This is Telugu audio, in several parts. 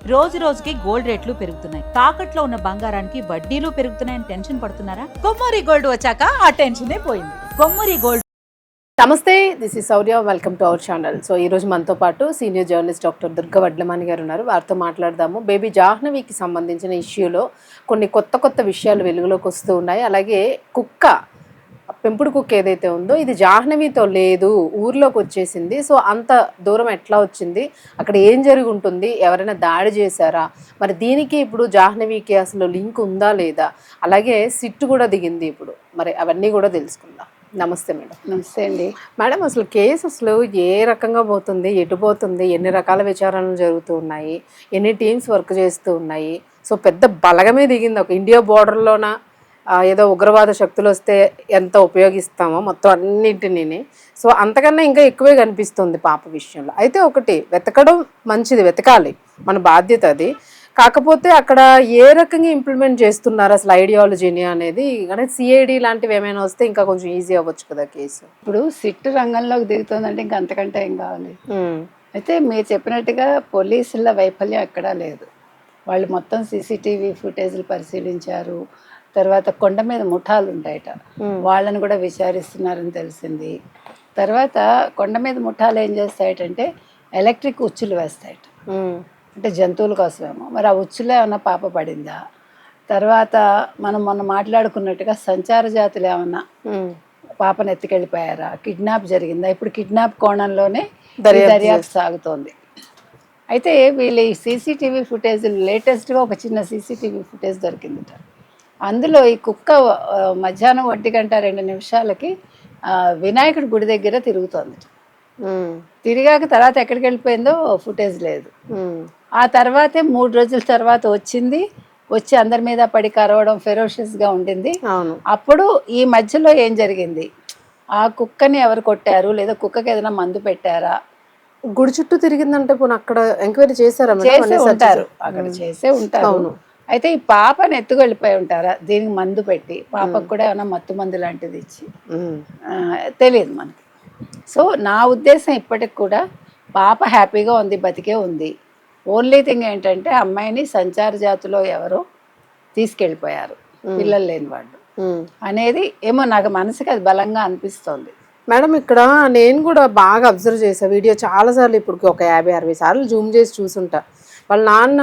రోజు రోజుకి గోల్డ్ రేట్లు పెరుగుతున్నాయి. తాకట్లో ఉన్న బంగారానికి వడ్డీలు పెరుగుతున్నాయని టెన్షన్ పడుతున్నారా? కొమ్మూరి గోల్డ్ వచ్చాక ఆ టెన్షనే పోయింది. కొమ్మూరి గోల్డ్. నమస్తే, this is Sourya. Welcome to our channel. So ఈరోజు మనతో పాటు senior journalist doctor Durga Vadlamani గారు ఉన్నారు. వారితో మాట్లాడదాము. బేబీ జాహ్నవికి సంబంధించిన ఇష్యూలో కొన్ని కొత్త విషయాలు వెలుగులోకి వస్తూ ఉన్నాయి. అలాగే పెంపుడు కుక్క ఏదైతే ఉందో ఇది జాహ్నవితో లేదు, ఊర్లోకి వచ్చేసింది. సో అంత దూరం ఎట్లా వచ్చింది, అక్కడ ఏం జరిగి ఉంటుంది, ఎవరైనా దాడి చేశారా, మరి దీనికి ఇప్పుడు జాహ్నవికి అసలు లింక్ ఉందా లేదా, అలాగే సిట్టు కూడా దిగింది ఇప్పుడు, మరి అవన్నీ కూడా తెలుసుకుందాం. నమస్తే మేడం. నమస్తే అండి. మేడం, అసలు కేసు అసలు ఏ రకంగా పోతుంది, ఎటు పోతుంది, ఎన్ని రకాల విచారణలు జరుగుతూ ఉన్నాయి, ఎన్ని టీమ్స్ వర్క్ చేస్తూ ఉన్నాయి? సో పెద్ద బలగమే దిగింది. ఒక ఇండియా బోర్డర్లోన ఏదో ఉగ్రవాద శక్తులు వస్తే ఎంత ఉపయోగిస్తామో మొత్తం అన్నింటినీ, సో అంతకన్నా ఇంకా ఎక్కువే కనిపిస్తుంది పాప విషయంలో. అయితే ఒకటి, వెతకడం మంచిది, వెతకాలి, మన బాధ్యత అది. కాకపోతే అక్కడ ఏ రకంగా ఇంప్లిమెంట్ చేస్తున్నారు అసలు ఐడియాలజీని అనేది, కానీ సిఐడి లాంటివి ఏమైనా వస్తే ఇంకా కొంచెం ఈజీ అవ్వచ్చు కదా కేసు. ఇప్పుడు సిట్ రంగంలోకి దిగుతుందంటే ఇంకా అంతకంటే ఏం కావాలి. అయితే మీరు చెప్పినట్టుగా పోలీసుల వైఫల్యం ఎక్కడా లేదు. వాళ్ళు మొత్తం సీసీటీవీ ఫుటేజ్లు పరిశీలించారు. తర్వాత కొండ మీద ముఠాలు ఉంటాయట, వాళ్ళని కూడా విచారిస్తున్నారని తెలిసింది. తర్వాత కొండ మీద ముఠాలు ఏం చేస్తాయటంటే ఎలక్ట్రిక్ ఉచ్చులు వేస్తాయట, అంటే జంతువుల కోసమేమో. మరి ఆ ఉచ్చులో ఏమన్నా పాప పడిందా? తర్వాత మనం మొన్న మాట్లాడుకున్నట్టుగా సంచార జాతులు ఏమన్నా పాపను ఎత్తుకెళ్ళిపోయారా, కిడ్నాప్ జరిగిందా? ఇప్పుడు కిడ్నాప్ కోణంలోనే దర్యాప్తు సాగుతోంది. అయితే వీళ్ళు ఈ సీసీటీవీ ఫుటేజ్ లేటెస్ట్గా ఒక చిన్న సీసీటీవీ ఫుటేజ్ దొరికిందిట. అందులో ఈ కుక్క మధ్యాహ్నం 1:02 వినాయకుడి గుడి దగ్గర తిరుగుతోంది. తిరిగాక తర్వాత ఎక్కడికి వెళ్ళిపోయిందో ఫుటేజ్ లేదు. ఆ తర్వాతే 3 రోజుల తర్వాత వచ్చి అందరి మీద పడి కరవడం ఫెరోషియస్గా ఉండింది. అప్పుడు ఈ మధ్యలో ఏం జరిగింది, ఆ కుక్కని ఎవరు కొట్టారు, లేదా కుక్కకి ఏదైనా మందు పెట్టారా? గుడి చుట్టూ తిరిగిందంటే పోనీ అక్కడ ఎంక్వైరీ చేశారా? చేసే ఉంటారు, అక్కడ చేసే ఉంటారు. అయితే ఈ పాపని ఎత్తుకెళ్ళిపోయి ఉంటారా, దీనికి మందు పెట్టి, పాపకు కూడా ఏమైనా మత్తు మందు లాంటిది ఇచ్చి, తెలియదు మనకి. సో నా ఉద్దేశం ఇప్పటికి కూడా పాప హ్యాపీగా ఉంది, బతికే ఉంది. ఓన్లీ థింగ్ ఏంటంటే అమ్మాయిని సంచార జాతిలో ఎవరో తీసుకెళ్ళిపోయారు, పిల్లలు లేని వాళ్ళు అనేది ఏమో నాకు మనసుకి అది బలంగా అనిపిస్తోంది. మేడం, ఇక్కడ నేను కూడా బాగా అబ్జర్వ్ చేశాను వీడియో చాలాసార్లు, ఇప్పుడు ఒక 50-60 సార్లు జూమ్ చేసి చూసుంటా. వాళ్ళ నాన్న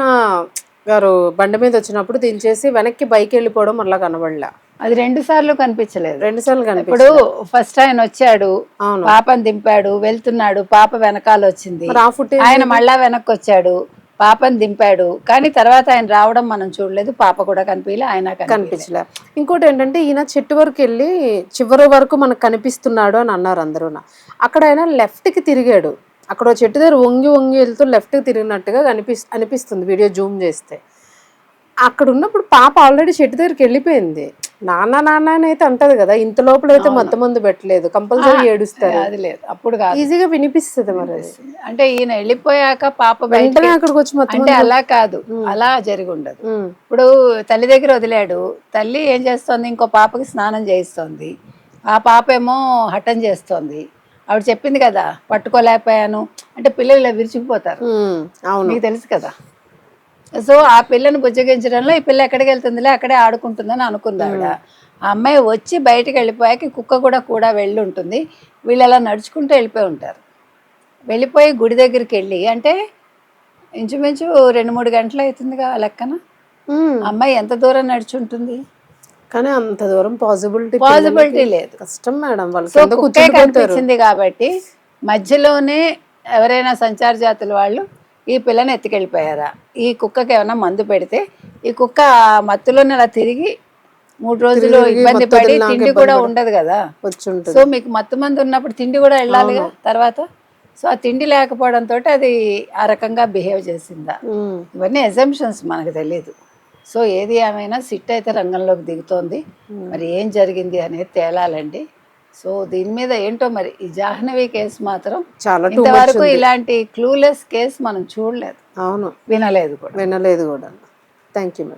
గారు బండి మీద వచ్చినప్పుడు దించేసి వెనక్కి బైక్ వెళ్ళిపోవడం అలా కనబడలే. అది 2 సార్లు కనిపించలేదు. 2 సార్లు కనిపి ఇప్పుడు ఫస్ట్ ఆయన వచ్చాడు, పాపని దింపాడు, వెళ్తున్నాడు, పాప వెనకాల వచ్చింది, ఆయన మళ్ళా వెనక్కి వచ్చాడు, పాపని దింపాడు. కానీ తర్వాత ఆయన రావడం మనం చూడలేదు, పాప కూడా కనిపించలే, ఆయన కనిపించలే. ఇంకోటి ఏంటంటే ఈయన చెట్టు వరకు వెళ్ళి చివరి వరకు మనకు కనిపిస్తున్నాడు అని అన్నారు అందరూ. అక్కడ ఆయన లెఫ్ట్కి తిరిగాడు, అక్కడ చెట్టు దగ్గర వంగి వెళ్తూ లెఫ్ట్కి తిరిగినట్టుగా అనిపిస్తుంది వీడియో జూమ్ చేస్తే. అక్కడ ఉన్నప్పుడు పాప ఆల్రెడీ చెట్టు దగ్గరికి వెళ్ళిపోయింది. నాన్న అని అయితే అంటది కదా, ఇంత లోపల అయితే మందు పెట్టలేదు, కంపల్సరీ ఏడుస్తారు. అది లేదు, అప్పుడు ఈజీగా వినిపిస్తుంది. మరి అంటే ఈయన వెళ్ళిపోయాక పాప వెంటనే అక్కడికి వచ్చి అంటే అలా కాదు, అలా జరిగి ఉండదు. ఇప్పుడు తల్లి దగ్గర వదిలాడు, తల్లి ఏం చేస్తోంది, ఇంకో పాపకి స్నానం చేయిస్తోంది, ఆ పాప ఏమో హఠం చేస్తోంది. ఆవిడ చెప్పింది కదా, పట్టుకోలేకపోయాను అంటే పిల్లలు ఇలా విరిచిపోతారు, మీకు తెలుసు కదా. సో ఆ పిల్లని బుజ్జగించడంలో ఈ పిల్ల ఎక్కడికి వెళ్తుందిలే, అక్కడే ఆడుకుంటుందని అనుకుంది ఆవిడ. ఆ అమ్మాయి వచ్చి బయటకు వెళ్ళిపోయాక కుక్క కూడా వెళ్ళి ఉంటుంది. వీళ్ళు అలా నడుచుకుంటూ వెళ్ళిపోయి ఉంటారు. వెళ్ళిపోయి గుడి దగ్గరికి వెళ్ళి, అంటే ఇంచుమించు 2-3 గంటలు అవుతుందిగా లెక్కన. అమ్మాయి ఎంత దూరం నడుచుంటుంది? కానీ అంత దూరం పాసిబిలిటీ లేదు, కష్టం మేడం. కుక్కే కనిపించింది కాబట్టి మధ్యలోనే ఎవరైనా సంచార జాతుల వాళ్ళు ఈ పిల్లని ఎత్తుకెళ్ళిపోయారా, ఈ కుక్కకి ఏమైనా మందు పెడితే ఈ కుక్క మత్తులోనే అలా తిరిగి 3 రోజులు ఇబ్బంది పడి తిండి కూడా ఉండదు కదా. సో మీకు మత్తు మందు ఉన్నప్పుడు తిండి కూడా వెళ్ళాలిగా తర్వాత. సో ఆ తిండి లేకపోవడంతో అది ఆ రకంగా బిహేవ్ చేసిందా, ఇవన్నీ అజంప్షన్స్, మనకు తెలియదు. సో ఏది ఏమైనా సిట్ అయితే రంగంలోకి దిగుతోంది. మరి ఏం జరిగింది అనేది తేలాలండి. సో దీని మీద ఏంటో మరి ఈ జాహ్నవి కేసు మాత్రం చాలా ఇంతవరకు ఇలాంటి క్లూలెస్ కేసు మనం చూడలేదు, అవును, వినలేదు కూడా. Thank you madam.